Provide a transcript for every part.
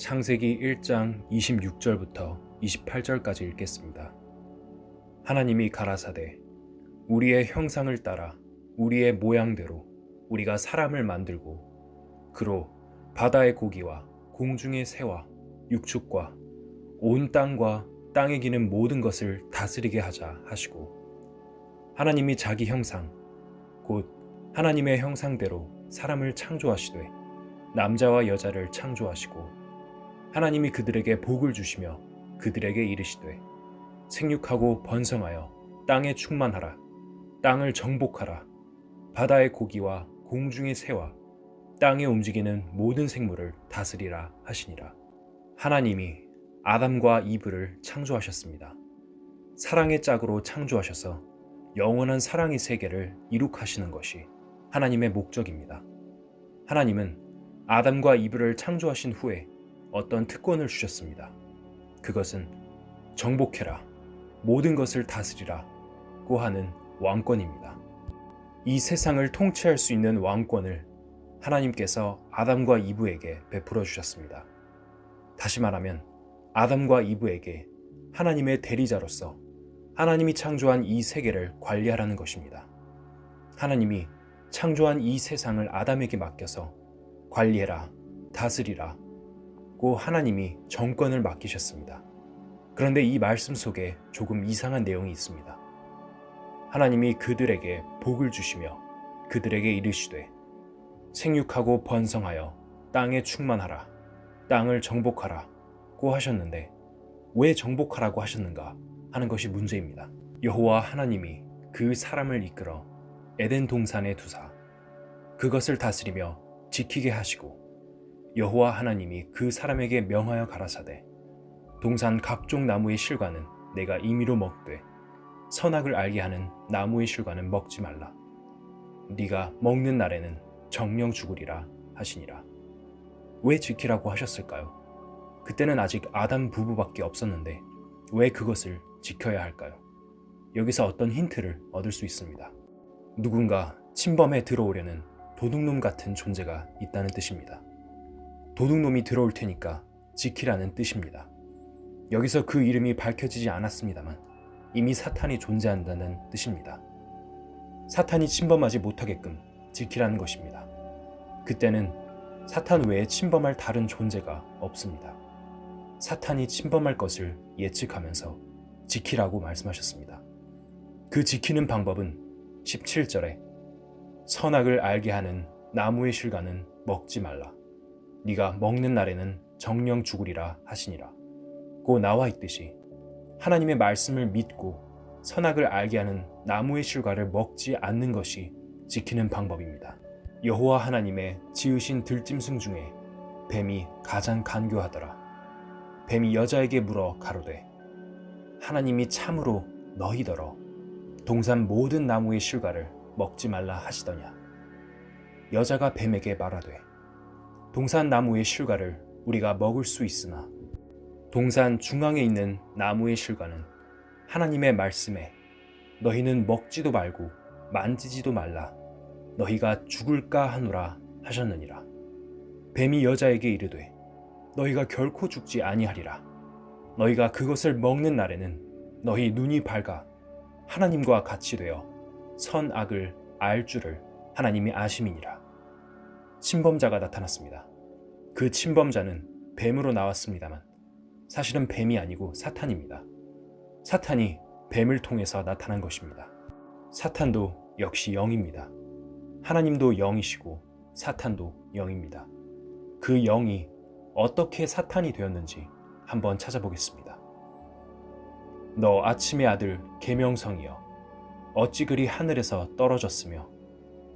창세기 1장 26절부터 28절까지 읽겠습니다. 하나님이 가라사대 우리의 형상을 따라 우리의 모양대로 우리가 사람을 만들고 그로 바다의 고기와 공중의 새와 육축과 온 땅과 땅에 기는 모든 것을 다스리게 하자 하시고, 하나님이 자기 형상 곧 하나님의 형상대로 사람을 창조하시되 남자와 여자를 창조하시고, 하나님이 그들에게 복을 주시며 그들에게 이르시되 생육하고 번성하여 땅에 충만하라. 땅을 정복하라. 바다의 고기와 공중의 새와 땅에 움직이는 모든 생물을 다스리라 하시니라. 하나님이 아담과 이브를 창조하셨습니다. 사랑의 짝으로 창조하셔서 영원한 사랑의 세계를 이룩하시는 것이 하나님의 목적입니다. 하나님은 아담과 이브를 창조하신 후에 어떤 특권을 주셨습니다. 그것은 정복해라, 모든 것을 다스리라고 하는 왕권입니다. 이 세상을 통치할 수 있는 왕권을 하나님께서 아담과 이브에게 베풀어 주셨습니다. 다시 말하면 아담과 이브에게 하나님의 대리자로서 하나님이 창조한 이 세계를 관리하라는 것입니다. 하나님이 창조한 이 세상을 아담에게 맡겨서 관리해라, 다스리라 고 하나님이 정권을 맡기셨습니다. 그런데 이 말씀 속에 조금 이상한 내용이 있습니다. 하나님이 그들에게 복을 주시며 그들에게 이르시되 생육하고 번성하여 땅에 충만하라, 땅을 정복하라 고 하셨는데, 왜 정복하라고 하셨는가 하는 것이 문제입니다. 여호와 하나님이 그 사람을 이끌어 에덴 동산에 두사 그것을 다스리며 지키게 하시고, 여호와 하나님이 그 사람에게 명하여 가라사대 동산 각종 나무의 실과는 내가 임의로 먹되 선악을 알게 하는 나무의 실과는 먹지 말라. 네가 먹는 날에는 정령 죽으리라 하시니라. 왜 지키라고 하셨을까요? 그때는 아직 아담 부부밖에 없었는데 왜 그것을 지켜야 할까요? 여기서 어떤 힌트를 얻을 수 있습니다. 누군가 침범해 들어오려는 도둑놈 같은 존재가 있다는 뜻입니다. 도둑놈이 들어올 테니까 지키라는 뜻입니다. 여기서 그 이름이 밝혀지지 않았습니다만 이미 사탄이 존재한다는 뜻입니다. 사탄이 침범하지 못하게끔 지키라는 것입니다. 그때는 사탄 외에 침범할 다른 존재가 없습니다. 사탄이 침범할 것을 예측하면서 지키라고 말씀하셨습니다. 그 지키는 방법은 17절에 선악을 알게 하는 나무의 실과는 먹지 말라. 네가 먹는 날에는 정령 죽으리라 하시니라 고 나와 있듯이 하나님의 말씀을 믿고 선악을 알게 하는 나무의 실과를 먹지 않는 것이 지키는 방법입니다. 여호와 하나님의 지으신 들짐승 중에 뱀이 가장 간교하더라. 뱀이 여자에게 물어 가로되 하나님이 참으로 너희더러 동산 모든 나무의 실과를 먹지 말라 하시더냐. 여자가 뱀에게 말하되 동산 나무의 실과를 우리가 먹을 수 있으나 동산 중앙에 있는 나무의 실과는 하나님의 말씀에 너희는 먹지도 말고 만지지도 말라, 너희가 죽을까 하노라 하셨느니라. 뱀이 여자에게 이르되 너희가 결코 죽지 아니하리라. 너희가 그것을 먹는 날에는 너희 눈이 밝아 하나님과 같이 되어 선악을 알 줄을 하나님이 아심이니라. 침범자가 나타났습니다. 그 침범자는 뱀으로 나왔습니다만 사실은 뱀이 아니고 사탄입니다. 사탄이 뱀을 통해서 나타난 것입니다. 사탄도 역시 영입니다. 하나님도 영이시고 사탄도 영입니다. 그 영이 어떻게 사탄이 되었는지 한번 찾아보겠습니다. 너 아침의 아들 계명성이여, 어찌 그리 하늘에서 떨어졌으며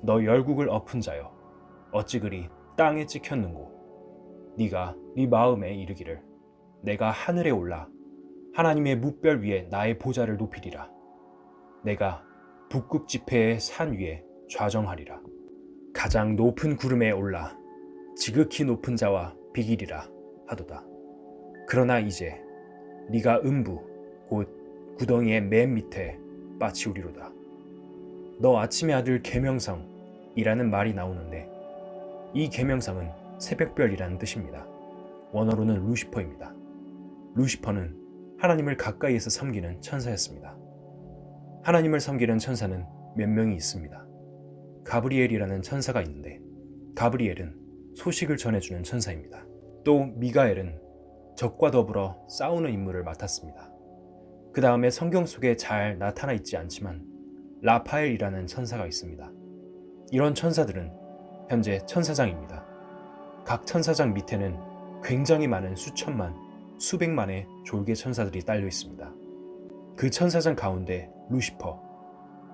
너 열국을 엎은 자여, 어찌 그리 땅에 찍혔는고. 네가 네 마음에 이르기를 내가 하늘에 올라 하나님의 뭇별 위에 나의 보좌를 높이리라. 내가 북극 지폐의 산 위에 좌정하리라. 가장 높은 구름에 올라 지극히 높은 자와 비기리라 하도다. 그러나 이제 네가 음부 곧 구덩이의 맨 밑에 빠치우리로다. 너 아침의 아들 계명성이라는 말이 나오는데 이 계명성은 새벽별이라는 뜻입니다. 원어로는 루시퍼입니다. 루시퍼는 하나님을 가까이에서 섬기는 천사였습니다. 하나님을 섬기는 천사는 몇 명이 있습니다. 가브리엘이라는 천사가 있는데 가브리엘은 소식을 전해주는 천사입니다. 또 미가엘은 적과 더불어 싸우는 임무를 맡았습니다. 그 다음에 성경 속에 잘 나타나 있지 않지만 라파엘이라는 천사가 있습니다. 이런 천사들은 현재 천사장입니다. 각 천사장 밑에는 굉장히 많은 수천만, 수백만의 졸개 천사들이 딸려 있습니다. 그 천사장 가운데 루시퍼,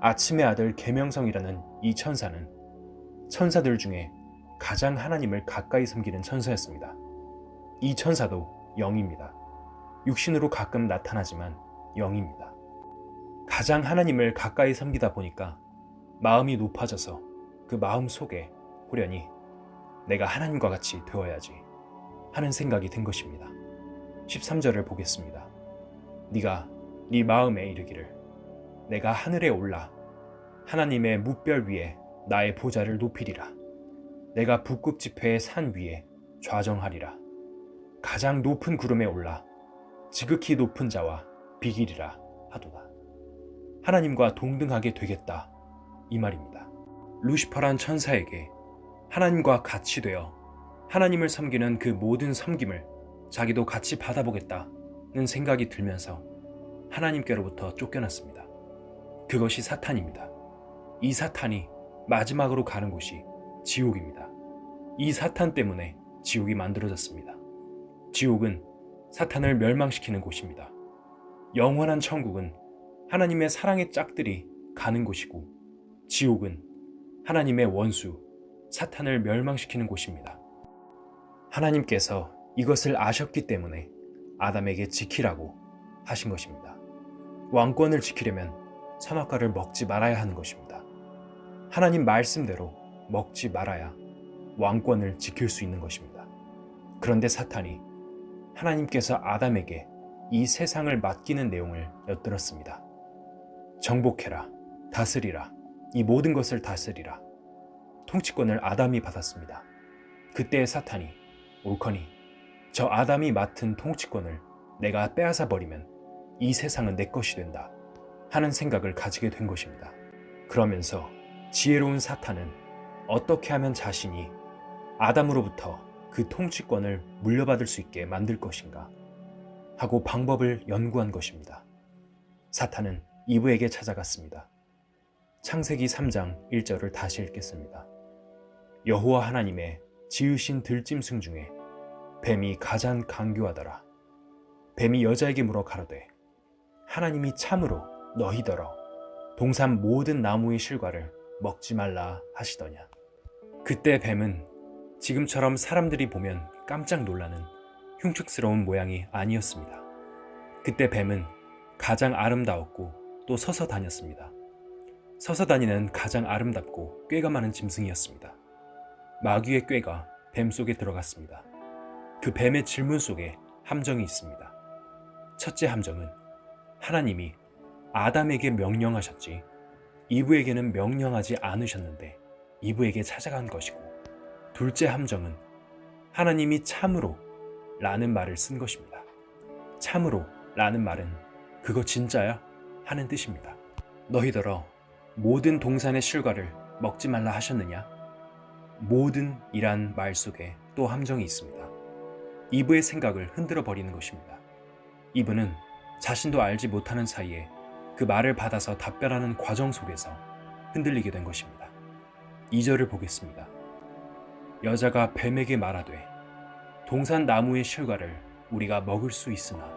아침의 아들 계명성이라는 이 천사는 천사들 중에 가장 하나님을 가까이 섬기는 천사였습니다. 이 천사도 영입니다. 육신으로 가끔 나타나지만 영입니다. 가장 하나님을 가까이 섬기다 보니까 마음이 높아져서 그 마음 속에 호련히 내가 하나님과 같이 되어야지 하는 생각이 든 것입니다. 13절을 보겠습니다. 네가 네 마음에 이르기를 내가 하늘에 올라 하나님의 무별 위에 나의 보좌를 높이리라. 내가 북극 지폐의 산 위에 좌정하리라. 가장 높은 구름에 올라 지극히 높은 자와 비기리라 하도다. 하나님과 동등하게 되겠다 이 말입니다. 루시퍼란 천사에게 하나님과 같이 되어 하나님을 섬기는 그 모든 섬김을 자기도 같이 받아보겠다는 생각이 들면서 하나님께로부터 쫓겨났습니다. 그것이 사탄입니다. 이 사탄이 마지막으로 가는 곳이 지옥입니다. 이 사탄 때문에 지옥이 만들어졌습니다. 지옥은 사탄을 멸망시키는 곳입니다. 영원한 천국은 하나님의 사랑의 짝들이 가는 곳이고 지옥은 하나님의 원수, 사탄을 멸망시키는 곳입니다. 하나님께서 이것을 아셨기 때문에 아담에게 지키라고 하신 것입니다. 왕권을 지키려면 선악과를 먹지 말아야 하는 것입니다. 하나님 말씀대로 먹지 말아야 왕권을 지킬 수 있는 것입니다. 그런데 사탄이 하나님께서 아담에게 이 세상을 맡기는 내용을 엿들었습니다. 정복해라, 다스리라, 이 모든 것을 다스리라. 통치권을 아담이 받았습니다. 그때 사탄이 옳거니 저 아담이 맡은 통치권을 내가 빼앗아 버리면 이 세상은 내 것이 된다 하는 생각을 가지게 된 것입니다. 그러면서 지혜로운 사탄은 어떻게 하면 자신이 아담으로부터 그 통치권을 물려받을 수 있게 만들 것인가 하고 방법을 연구한 것입니다. 사탄은 이브에게 찾아갔습니다. 창세기 3장 1절을 다시 읽겠습니다. 여호와 하나님의 지으신 들짐승 중에 뱀이 가장 강교하더라. 뱀이 여자에게 물어 가로되 하나님이 참으로 너희더러 동산 모든 나무의 실과를 먹지 말라 하시더냐. 그때 뱀은 지금처럼 사람들이 보면 깜짝 놀라는 흉측스러운 모양이 아니었습니다. 그때 뱀은 가장 아름다웠고 또 서서 다녔습니다. 서서 다니는 가장 아름답고 꾀가 많은 짐승이었습니다. 마귀의 꾀가 뱀 속에 들어갔습니다. 그 뱀의 질문 속에 함정이 있습니다. 첫째 함정은 하나님이 아담에게 명령하셨지 이브에게는 명령하지 않으셨는데 이브에게 찾아간 것이고, 둘째 함정은 하나님이 참으로 라는 말을 쓴 것입니다. 참으로 라는 말은 그거 진짜야? 하는 뜻입니다. 너희더러 모든 동산의 실과를 먹지 말라 하셨느냐? 모든 이란 말 속에 또 함정이 있습니다. 이브의 생각을 흔들어 버리는 것입니다. 이브는 자신도 알지 못하는 사이에 그 말을 받아서 답변하는 과정 속에서 흔들리게 된 것입니다. 2절을 보겠습니다. 여자가 뱀에게 말하되 동산 나무의 실과를 우리가 먹을 수 있으나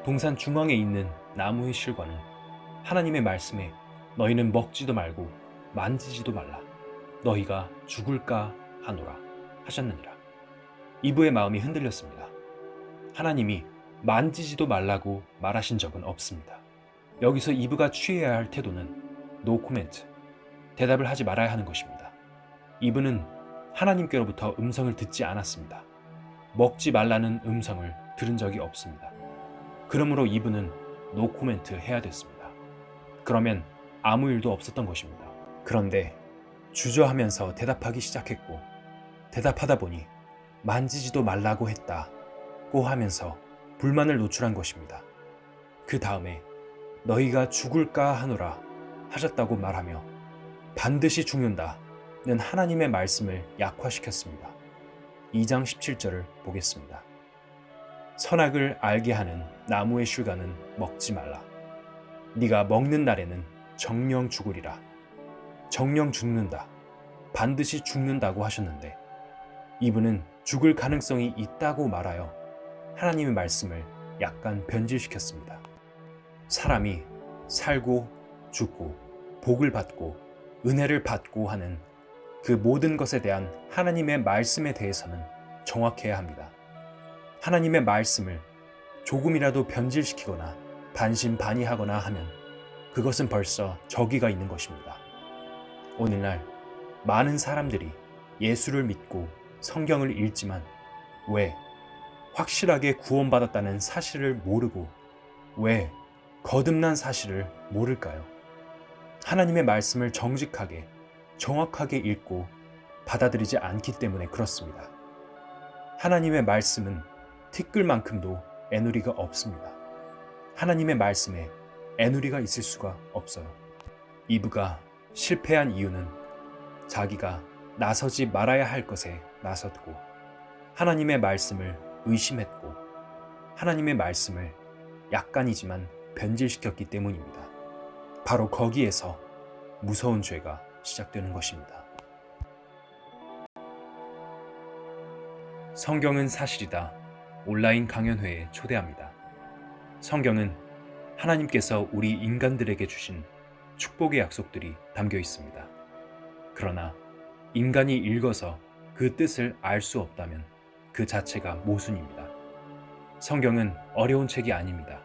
동산 중앙에 있는 나무의 실과는 하나님의 말씀에 너희는 먹지도 말고 만지지도 말라 너희가 죽을까 하노라 하셨느니라. 이브의 마음이 흔들렸습니다. 하나님이 만지지도 말라고 말하신 적은 없습니다. 여기서 이브가 취해야 할 태도는 노 코멘트, 대답을 하지 말아야 하는 것입니다. 이브는 하나님께로부터 음성을 듣지 않았습니다. 먹지 말라는 음성을 들은 적이 없습니다. 그러므로 이브는 노 코멘트 해야 됐습니다. 그러면 아무 일도 없었던 것입니다. 그런데 주저하면서 대답하기 시작했고, 대답하다 보니 만지지도 말라고 했다 고 하면서 불만을 노출한 것입니다. 그 다음에 너희가 죽을까 하노라 하셨다고 말하며 반드시 죽는다는 하나님의 말씀을 약화시켰습니다. 2장 17절을 보겠습니다. 선악을 알게 하는 나무의 실과는 먹지 말라. 네가 먹는 날에는 정령 죽으리라. 정령 죽는다. 반드시 죽는다고 하셨는데 이분은 죽을 가능성이 있다고 말하여 하나님의 말씀을 약간 변질시켰습니다. 사람이 살고 죽고 복을 받고 은혜를 받고 하는 그 모든 것에 대한 하나님의 말씀에 대해서는 정확해야 합니다. 하나님의 말씀을 조금이라도 변질시키거나 반신반의하거나 하면 그것은 벌써 적의가 있는 것입니다. 오늘날 많은 사람들이 예수를 믿고 성경을 읽지만 왜 확실하게 구원받았다는 사실을 모르고 왜 거듭난 사실을 모를까요? 하나님의 말씀을 정직하게 정확하게 읽고 받아들이지 않기 때문에 그렇습니다. 하나님의 말씀은 티끌만큼도 애누리가 없습니다. 하나님의 말씀에 애누리가 있을 수가 없어요. 이브가 실패한 이유는 자기가 나서지 말아야 할 것에 나섰고 하나님의 말씀을 의심했고 하나님의 말씀을 약간이지만 변질시켰기 때문입니다. 바로 거기에서 무서운 죄가 시작되는 것입니다. 성경은 사실이다. 온라인 강연회에 초대합니다. 성경은 하나님께서 우리 인간들에게 주신 축복의 약속들이 담겨 있습니다. 그러나 인간이 읽어서 그 뜻을 알 수 없다면 그 자체가 모순입니다. 성경은 어려운 책이 아닙니다.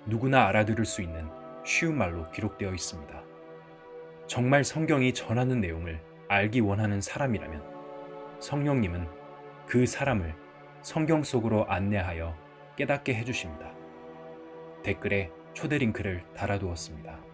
누구나 알아들을 수 있는 쉬운 말로 기록되어 있습니다. 정말 성경이 전하는 내용을 알기 원하는 사람이라면 성령님은 그 사람을 성경 속으로 안내하여 깨닫게 해주십니다. 댓글에 초대 링크를 달아두었습니다.